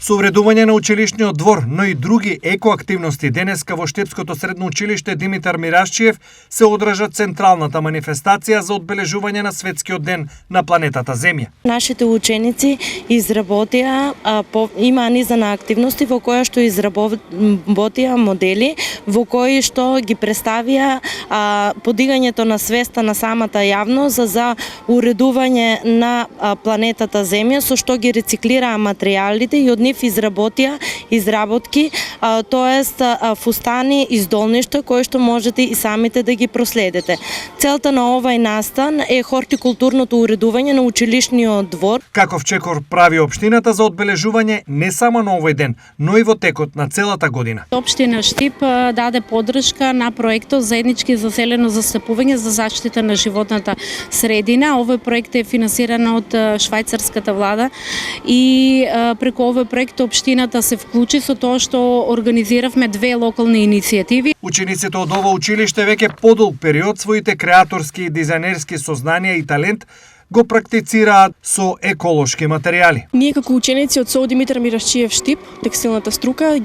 Со уредување на училишниот двор, но и други екоактивности, денеска во Штепското средно училиште Димитар Мирашчиев се одржа централната манифестација за одбележување на светскиот ден на планетата Земја. Нашите ученици изработија има низа на активности во која што изработија модели во кои што ги представија подигањето на свеста на самата јавност за уредување на планетата Земја, со што ги рециклираа материјалите и од нив изработија изработки, тоест фустани и здолништа кои што можете и самите да ги проследите. Целта на овај настан е хортикултурното уредување на училишниот двор. Каков чекор прави општината за одбележување не само на овој ден, но и во текот на целата година. Општина Штип даде поддршка на проектот заеднички за зелено застапување за заштита на животната средина. Овој проект е финансиран од швајцарската влада и преку овој проект општината се вклучи со тоа што организиравме две локални иницијативи. Учениците од ова училиште веќе подолг период своите креаторски и дизајнерски сознанија и талент го практицираат со еколошки материјали. Ние како ученици од СОУ Димитар Мирашчиев Штип, текстилната струка,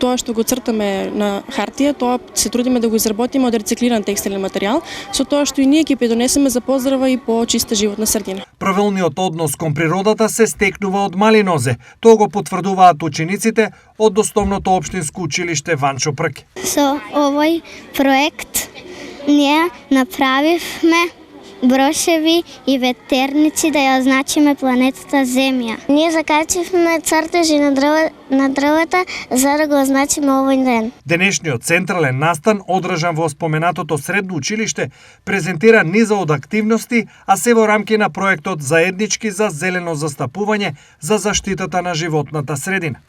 тоа што го цртаме на хартија, тоа се трудиме да го изработиме од рециклиран текстилен материјал, со тоа што и ние ќе придонесеме за поздрава и по чиста животна средина. Правилниот однос кон природата се стекнува од мали нозе. Тоа го потврдуваат учениците од Основното општинско училиште Ванчо Прк. Со овој проект ние направивме брошеви и ветерници да ја означиме планетата Земја. Ние закачивме цртежи на дрвета за да го означиме овој ден. Денешниот централен настан, одржан во споменатото средно училиште, презентира низа од активности, а се во рамки на проектот заеднички за зелено застапување за заштитата на животната средина.